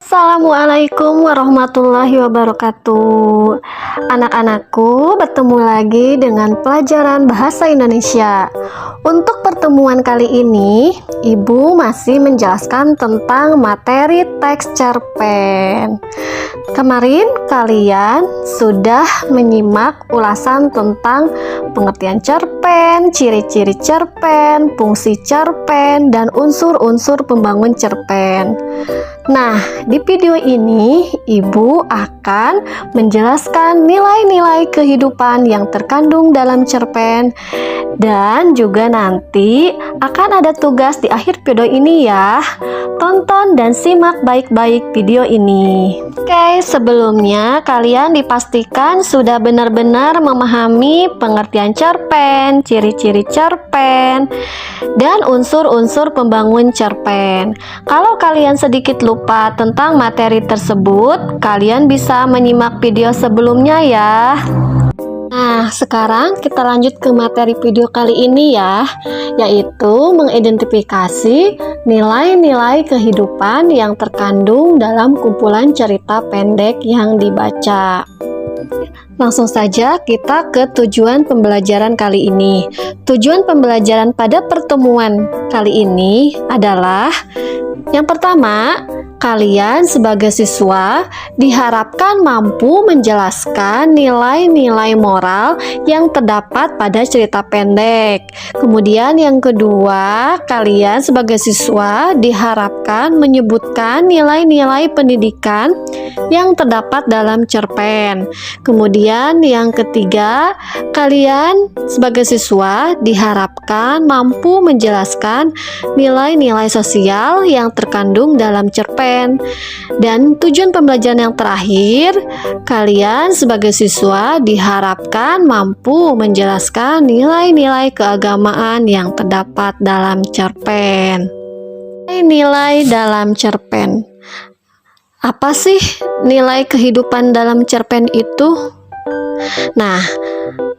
Assalamualaikum warahmatullahi wabarakatuh. Anak-anakku, bertemu lagi dengan pelajaran bahasa Indonesia. Untuk pertemuan kali ini, Ibu masih menjelaskan tentang materi teks cerpen. Kemarin kalian sudah menyimak ulasan tentang pengertian cerpen, ciri-ciri cerpen, fungsi cerpen, dan unsur-unsur pembangun cerpen. Nah, di video ini Ibu akan menjelaskan nilai-nilai kehidupan yang terkandung dalam cerpen, dan juga nanti akan ada tugas di akhir video ini ya. Tonton dan simak baik-baik video ini. Oke, sebelumnya kalian dipastikan sudah benar-benar memahami pengertian cerpen, ciri-ciri cerpen, dan unsur-unsur pembangun cerpen. Kalau kalian sedikit lupa tentang materi tersebut, kalian bisa menyimak video sebelumnya ya. Nah, sekarang kita lanjut ke materi video kali ini ya, yaitu mengidentifikasi nilai-nilai kehidupan yang terkandung dalam kumpulan cerita pendek yang dibaca. Langsung saja kita ke tujuan pembelajaran kali ini. Tujuan pembelajaran pada pertemuan kali ini adalah yang pertama, kalian sebagai siswa diharapkan mampu menjelaskan nilai-nilai moral yang terdapat pada cerita pendek. Kemudian yang kedua, kalian sebagai siswa diharapkan menyebutkan nilai-nilai pendidikan yang terdapat dalam cerpen. Kemudian yang ketiga, kalian sebagai siswa diharapkan mampu menjelaskan nilai-nilai sosial yang terkandung dalam cerpen. Dan tujuan pembelajaran yang terakhir, kalian sebagai siswa diharapkan mampu menjelaskan nilai-nilai keagamaan yang terdapat dalam cerpen. Nilai dalam cerpen. Apa sih nilai kehidupan dalam cerpen itu? Nah,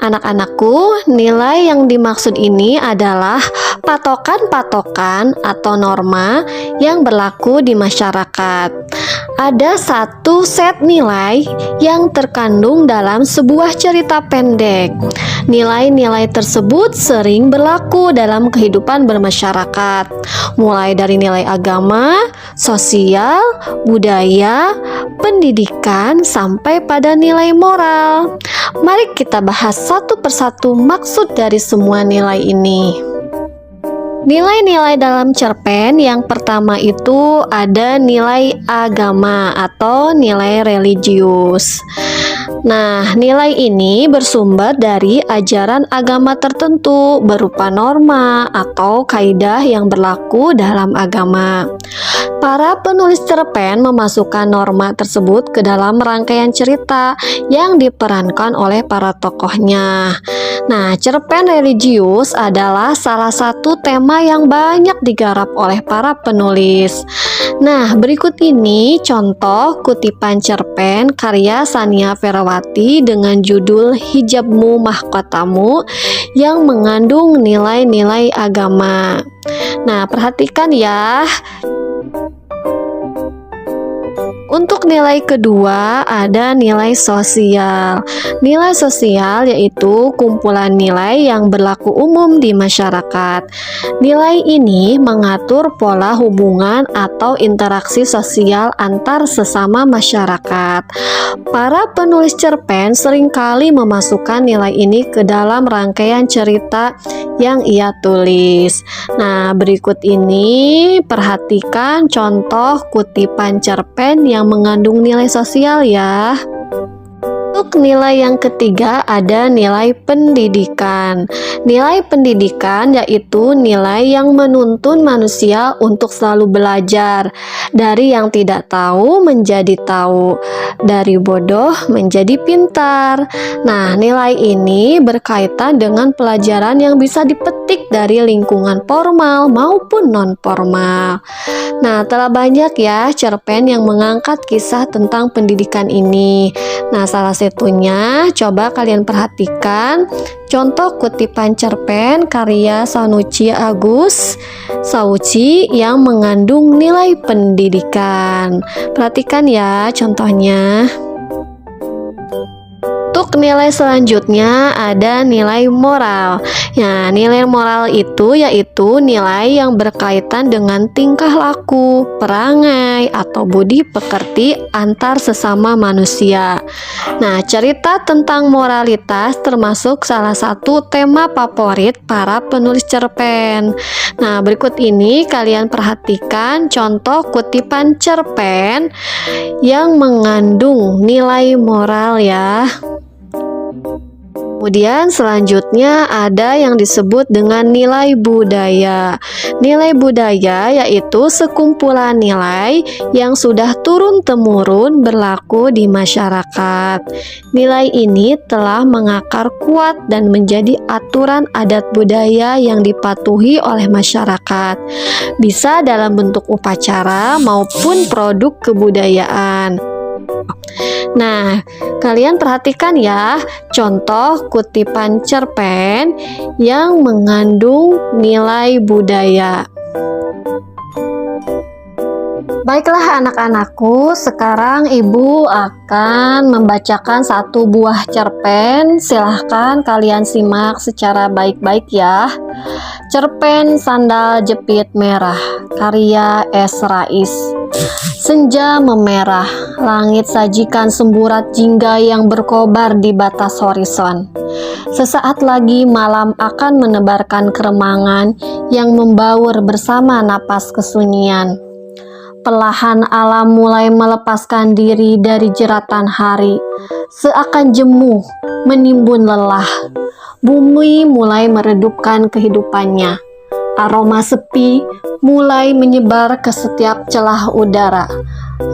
anak-anakku, nilai yang dimaksud ini adalah patokan-patokan atau norma yang berlaku di masyarakat. Ada satu set nilai yang terkandung dalam sebuah cerita pendek. Nilai-nilai tersebut sering berlaku dalam kehidupan bermasyarakat, mulai dari nilai agama, sosial, budaya, pendidikan, sampai pada nilai moral. Mari kita bahas satu persatu maksud dari semua nilai ini. Nilai-nilai dalam cerpen yang pertama itu ada nilai agama atau nilai religius. Nah, nilai ini bersumber dari ajaran agama tertentu berupa norma atau kaidah yang berlaku dalam agama. Para penulis cerpen memasukkan norma tersebut ke dalam rangkaian cerita yang diperankan oleh para tokohnya. Nah, cerpen religius adalah salah satu tema yang banyak digarap oleh para penulis. Nah, berikut ini contoh kutipan cerpen karya Sania Ferawati dengan judul Hijabmu Mahkotamu yang mengandung nilai-nilai agama. Nah, perhatikan ya. Untuk nilai kedua ada nilai sosial. Nilai sosial yaitu kumpulan nilai yang berlaku umum di masyarakat. Nilai ini mengatur pola hubungan atau interaksi sosial antar sesama masyarakat. Para penulis cerpen seringkali memasukkan nilai ini ke dalam rangkaian cerita yang ia tulis. Nah, berikut ini perhatikan contoh kutipan cerpen yang mengandung nilai sosial ya. Untuk nilai yang ketiga ada nilai pendidikan. Nilai pendidikan yaitu nilai yang menuntun manusia untuk selalu belajar, dari yang tidak tahu menjadi tahu, dari bodoh menjadi pintar. Nah, nilai ini berkaitan dengan pelajaran yang bisa dipetik dari lingkungan formal maupun non-formal. Nah, telah banyak ya cerpen yang mengangkat kisah tentang pendidikan ini. Nah, salah satu bukunya, coba kalian perhatikan contoh kutipan cerpen karya Sanusi Agus Sauci yang mengandung nilai pendidikan. Perhatikan ya contohnya. Untuk nilai selanjutnya ada nilai moral. Ya, nilai moral itu yaitu nilai yang berkaitan dengan tingkah laku, perangai, atau budi pekerti antar sesama manusia. Nah, cerita tentang moralitas termasuk salah satu tema favorit para penulis cerpen. Nah, berikut ini kalian perhatikan contoh kutipan cerpen yang mengandung nilai moral ya. Kemudian selanjutnya ada yang disebut dengan nilai budaya. Nilai budaya yaitu sekumpulan nilai yang sudah turun-temurun berlaku di masyarakat. Nilai ini telah mengakar kuat dan menjadi aturan adat budaya yang dipatuhi oleh masyarakat. Bisa dalam bentuk upacara maupun produk kebudayaan. Nah, kalian perhatikan ya contoh kutipan cerpen yang mengandung nilai budaya. Baiklah anak-anakku, sekarang ibu akan membacakan satu buah cerpen. Silahkan kalian simak secara baik-baik ya. Cerpen Sandal Jepit Merah, karya S. Rais. Senja memerah, langit sajikan semburat jingga yang berkobar di batas horizon. Sesaat lagi malam akan menebarkan keremangan yang membaur bersama napas kesunyian. Perlahan alam mulai melepaskan diri dari jeratan hari, seakan jemuh menimbun lelah. Bumi mulai meredupkan kehidupannya. Aroma sepi mulai menyebar ke setiap celah udara.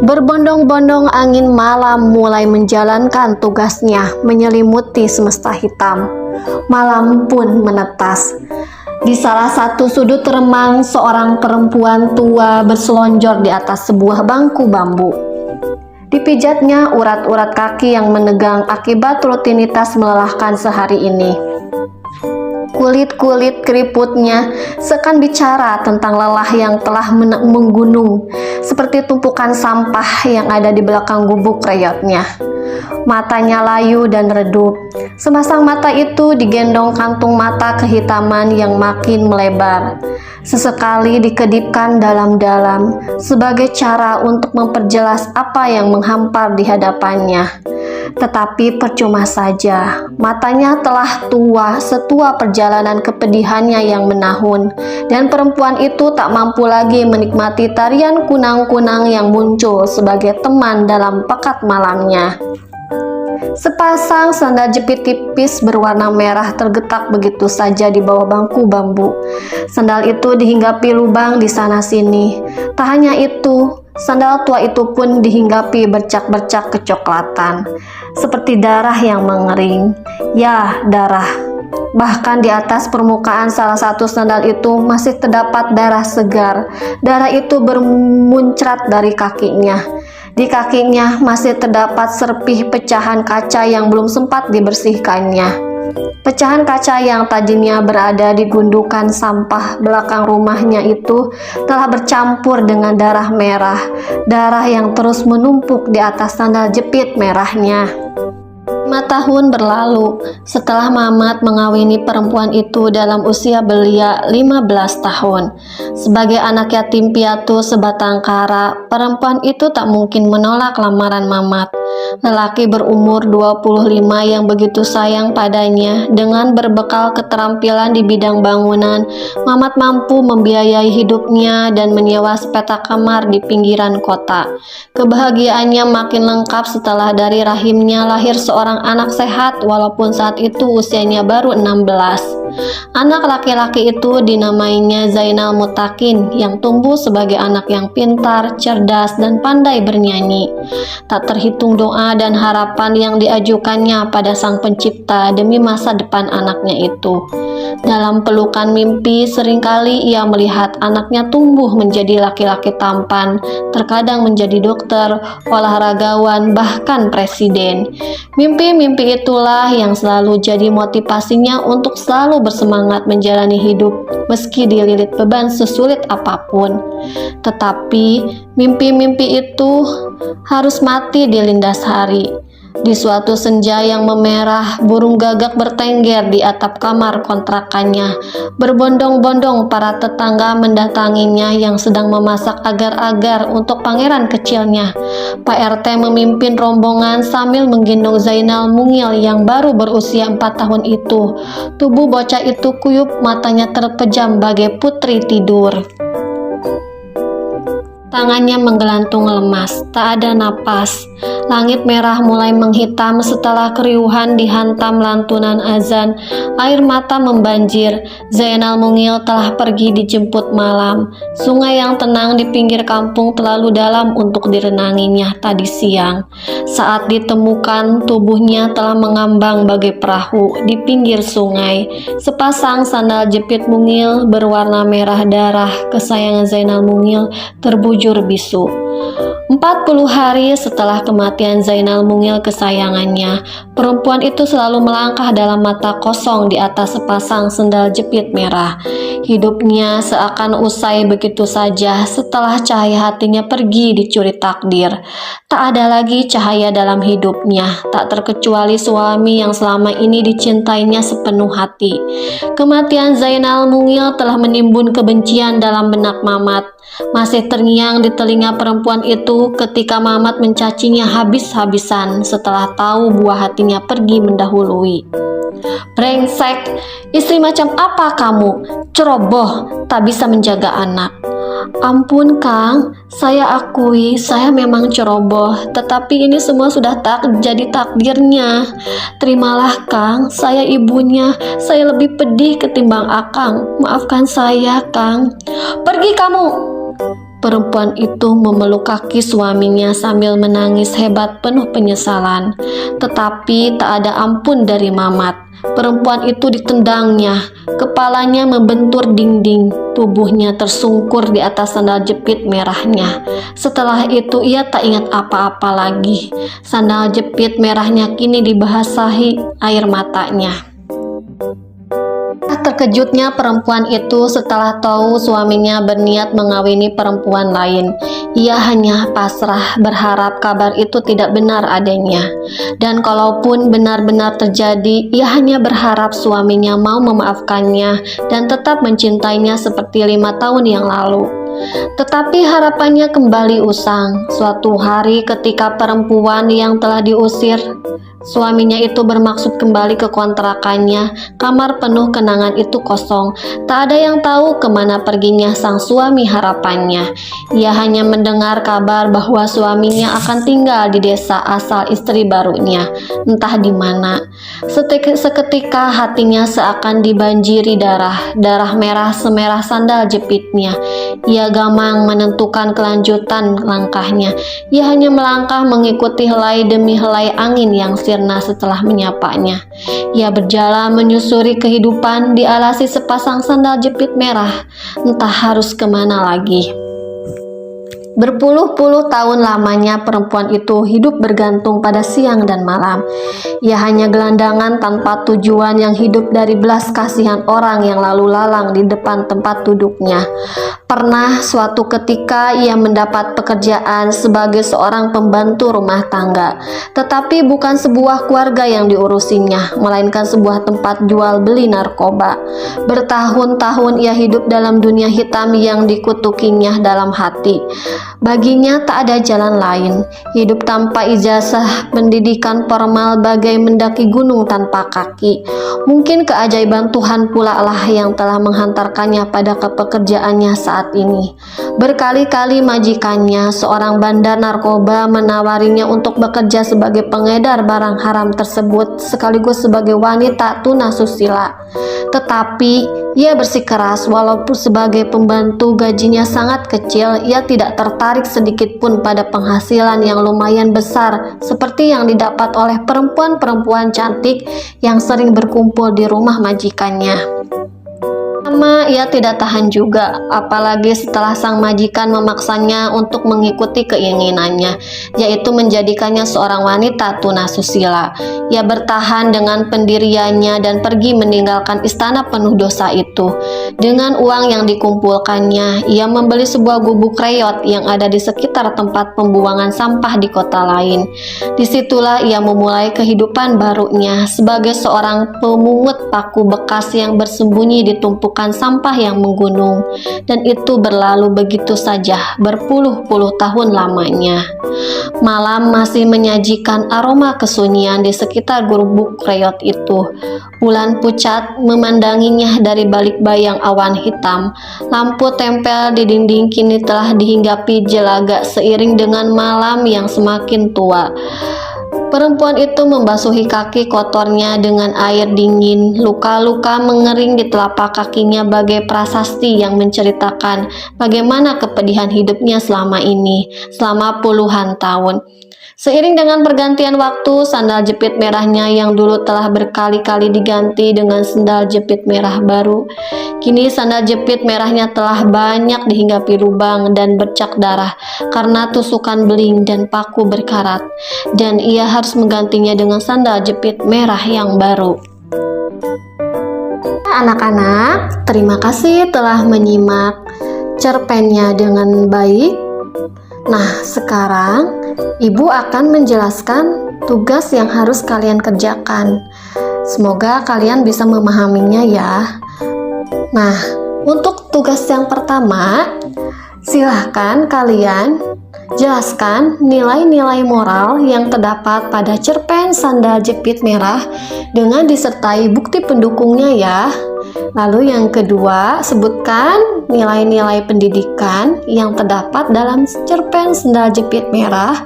Berbondong-bondong angin malam mulai menjalankan tugasnya menyelimuti semesta hitam. Malam pun menetas. Di salah satu sudut remang, seorang perempuan tua berselonjor di atas sebuah bangku bambu. Dipijatnya urat-urat kaki yang menegang akibat rutinitas melelahkan sehari ini. Kulit-kulit keriputnya seakan bicara tentang lelah yang telah menggunung, seperti tumpukan sampah yang ada di belakang gubuk reyotnya. Matanya layu dan redup. Sepasang mata itu digendong kantung mata kehitaman yang makin melebar. Sesekali dikedipkan dalam-dalam sebagai cara untuk memperjelas apa yang menghampar di hadapannya. Tetapi percuma saja, matanya telah tua setua perjalanan kepedihannya yang menahun, dan perempuan itu tak mampu lagi menikmati tarian kunang-kunang yang muncul sebagai teman dalam pekat malamnya. Sepasang sandal jepit tipis berwarna merah tergetak begitu saja di bawah bangku bambu. Sandal itu dihinggapi lubang di sana-sini. Tak hanya itu, sandal tua itu pun dihinggapi bercak-bercak kecoklatan, seperti darah yang mengering. Ya, darah. Bahkan di atas permukaan salah satu sandal itu masih terdapat darah segar. Darah itu bermuncrat dari kakinya. Di kakinya masih terdapat serpih pecahan kaca yang belum sempat dibersihkannya. Pecahan kaca yang tadinya berada di gundukan sampah belakang rumahnya itu telah bercampur dengan darah merah, darah yang terus menumpuk di atas sandal jepit merahnya. 5 tahun berlalu setelah Mamat mengawini perempuan itu dalam usia belia 15 tahun. Sebagai anak yatim piatu sebatang kara, perempuan itu tak mungkin menolak lamaran Mamat. Lelaki berumur 25 yang begitu sayang padanya. Dengan berbekal keterampilan di bidang bangunan, Mamat mampu membiayai hidupnya dan menyewa sepetak kamar di pinggiran kota. Kebahagiaannya makin lengkap setelah dari rahimnya lahir seorang anak sehat walaupun saat itu usianya baru 16. Anak laki-laki itu dinamainya Zainal Mutakin yang tumbuh sebagai anak yang pintar, cerdas, dan pandai bernyanyi. Tak terhitung doa doa dan harapan yang diajukannya pada Sang Pencipta demi masa depan anaknya itu. Dalam pelukan mimpi, seringkali ia melihat anaknya tumbuh menjadi laki-laki tampan, terkadang menjadi dokter, olahragawan, bahkan presiden. Mimpi-mimpi itulah yang selalu jadi motivasinya untuk selalu bersemangat menjalani hidup meski dililit beban sesulit apapun. Tetapi mimpi-mimpi itu harus mati di lindas hari. Di suatu senja yang memerah, burung gagak bertengger di atap kamar kontrakannya. Berbondong-bondong para tetangga mendatanginya yang sedang memasak agar-agar untuk pangeran kecilnya. Pak RT memimpin rombongan sambil menggendong Zainal Mungil yang baru berusia 4 tahun itu. Tubuh bocah itu kuyup, matanya terpejam bagai putri tidur. Tangannya menggelantung lemas, tak ada napas. Langit merah mulai menghitam setelah keriuhan dihantam lantunan azan. Air mata membanjir. Zainal Mungil telah pergi dijemput malam. Sungai yang tenang di pinggir kampung terlalu dalam untuk direnanginya tadi siang. Saat ditemukan, tubuhnya telah mengambang bagai perahu di pinggir sungai. Sepasang sandal jepit Mungil berwarna merah darah kesayangan Zainal Mungil terbujur bisu. 40 hari setelah kematian Zainal Mungil kesayangannya, perempuan itu selalu melangkah dalam mata kosong di atas sepasang sendal jepit merah. Hidupnya seakan usai begitu saja setelah cahaya hatinya pergi dicuri takdir. Tak ada lagi cahaya dalam hidupnya, tak terkecuali suami yang selama ini dicintainya sepenuh hati. Kematian Zainal Mungil telah menimbun kebencian dalam benak Mamat. Masih terngiang di telinga perempuan itu ketika Mamat mencacinya habis-habisan setelah tahu buah hatinya pergi mendahului. Brengsek, istri macam apa kamu? Ceroboh, tak bisa menjaga anak. Ampun Kang, saya akui saya memang ceroboh, tetapi ini semua sudah jadi takdirnya. Terimalah Kang, saya ibunya, saya lebih pedih ketimbang Akang. Maafkan saya Kang. Pergi kamu! Perempuan itu memeluk kaki suaminya sambil menangis hebat penuh penyesalan. Tetapi tak ada ampun dari Mamat. Perempuan itu ditendangnya, kepalanya membentur dinding, tubuhnya tersungkur di atas sandal jepit merahnya. Setelah itu ia tak ingat apa-apa lagi. Sandal jepit merahnya kini dibasahi air matanya. Terkejutnya perempuan itu setelah tahu suaminya berniat mengawini perempuan lain. Ia hanya pasrah berharap kabar itu tidak benar adanya. Dan kalaupun benar-benar terjadi, ia hanya berharap suaminya mau memaafkannya dan tetap mencintainya seperti 5 tahun yang lalu. Tetapi harapannya kembali usang. Suatu hari ketika perempuan yang telah diusir suaminya itu bermaksud kembali ke kontrakannya, kamar penuh kenangan itu kosong. Tak ada yang tahu kemana perginya sang suami harapannya. Ia hanya mendengar kabar bahwa suaminya akan tinggal di desa asal istri barunya, entah di mana. Seketika hatinya seakan dibanjiri darah merah semerah sandal jepitnya. Ia gamang menentukan kelanjutan langkahnya. Ia hanya melangkah mengikuti helai demi helai angin yang sirna setelah menyapanya. Ia berjalan menyusuri kehidupan dialasi sepasang sandal jepit merah. Entah harus kemana lagi. Berpuluh-puluh tahun lamanya perempuan itu hidup bergantung pada siang dan malam. Ia hanya gelandangan tanpa tujuan yang hidup dari belas kasihan orang yang lalu lalang di depan tempat duduknya. Pernah suatu ketika ia mendapat pekerjaan sebagai seorang pembantu rumah tangga, tetapi bukan sebuah keluarga yang diurusinya, melainkan sebuah tempat jual beli narkoba. Bertahun-tahun ia hidup dalam dunia hitam yang dikutukinya dalam hati. Baginya tak ada jalan lain. Hidup tanpa ijazah pendidikan formal bagai mendaki gunung tanpa kaki. Mungkin keajaiban Tuhan pula lah yang telah menghantarkannya pada pekerjaannya saat saat ini. Berkali-kali majikannya, seorang bandar narkoba, menawarinya untuk bekerja sebagai pengedar barang haram tersebut sekaligus sebagai wanita tunasusila. Tetapi ia bersikeras walaupun sebagai pembantu gajinya sangat kecil, ia tidak tertarik sedikit pun pada penghasilan yang lumayan besar seperti yang didapat oleh perempuan-perempuan cantik yang sering berkumpul di rumah majikannya. Lama ia tidak tahan juga, apalagi setelah sang majikan memaksanya untuk mengikuti keinginannya, yaitu menjadikannya seorang wanita tunasusila. Ia bertahan dengan pendiriannya dan pergi meninggalkan istana penuh dosa itu. Dengan uang yang dikumpulkannya, ia membeli sebuah gubuk reot yang ada di sekitar tempat pembuangan sampah di kota lain. Disitulah ia memulai kehidupan barunya sebagai seorang pemungut paku bekas yang bersembunyi di tumpukan sampah yang menggunung, dan itu berlalu begitu saja berpuluh-puluh tahun lamanya. Malam masih menyajikan aroma kesunyian di sekitar gubuk reot itu. Bulan pucat memandanginya dari balik bayang awan hitam. Lampu tempel di dinding kini telah dihinggapi jelaga seiring dengan malam yang semakin tua. Perempuan itu membasuhi kaki kotornya dengan air dingin. Luka-luka mengering di telapak kakinya bagai prasasti yang menceritakan bagaimana kepedihan hidupnya selama ini, selama puluhan tahun. Seiring dengan pergantian waktu, sandal jepit merahnya yang dulu telah berkali-kali diganti dengan sandal jepit merah baru. Kini sandal jepit merahnya telah banyak dihinggapi lubang dan bercak darah karena tusukan beling dan paku berkarat, dan ia harus menggantinya dengan sandal jepit merah yang baru. Anak-anak, terima kasih telah menyimak cerpennya dengan baik. Nah, sekarang Ibu akan menjelaskan tugas yang harus kalian kerjakan. Semoga kalian bisa memahaminya ya. Nah, untuk tugas yang pertama, silahkan kalian jelaskan nilai-nilai moral yang terdapat pada cerpen Sandal Jepit Merah dengan disertai bukti pendukungnya ya. Lalu yang kedua, sebutkan nilai-nilai pendidikan yang terdapat dalam cerpen Sandal Jepit Merah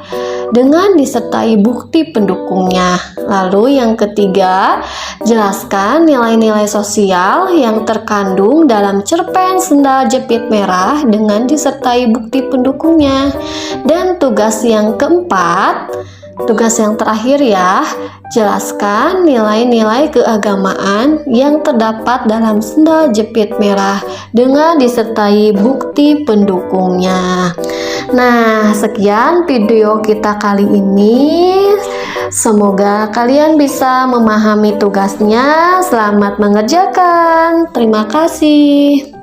dengan disertai bukti pendukungnya. Lalu yang ketiga, jelaskan nilai-nilai sosial yang terkandung dalam cerpen Sandal Jepit Merah dengan disertai bukti pendukungnya. Dan tugas yang keempat, tugas yang terakhir ya, jelaskan nilai-nilai keagamaan yang terdapat dalam Sandal Jepit Merah dengan disertai bukti pendukungnya. Nah, sekian video kita kali ini. Semoga kalian bisa memahami tugasnya. Selamat mengerjakan. Terima kasih.